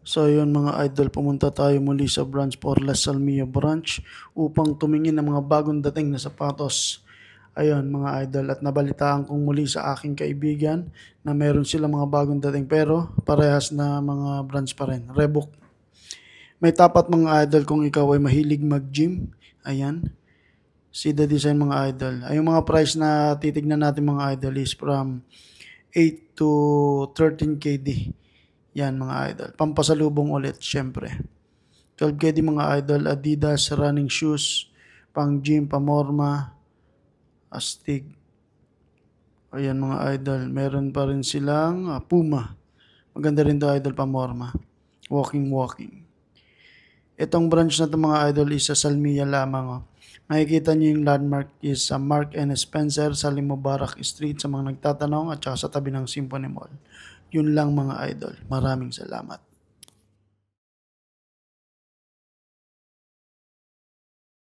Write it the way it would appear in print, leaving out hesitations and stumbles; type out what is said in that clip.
So yun mga idol, pumunta tayo muli sa branch for Las Salmia branch upang tumingin ng mga bagong dating na sapatos. Ayun mga idol, at nabalitaan kong muli sa aking kaibigan na meron sila mga bagong dating pero parehas na mga branch pa rin, Reebok. May tapat mga idol kung ikaw ay mahilig mag-gym. Ayan, see the design mga idol. Ay yung mga price na titignan natin mga idol is from 8 to 13 KD. Yan mga idol. Pampasalubong ulit syempre. 12 KD mga idol. Adidas running shoes. Pang gym, pamorma. Astig. Ayan mga idol. Meron pa rin silang Puma. Maganda rin to idol, pamorma. Walking. Itong branch na to mga idol is sa Salmia lamang. Oh. Makikita nyo yung landmark is sa Mark and Spencer sa Limubarak Street sa mga nagtatanong at saka sa tabi ng Symphony Mall. Yun lang mga idol. Maraming salamat.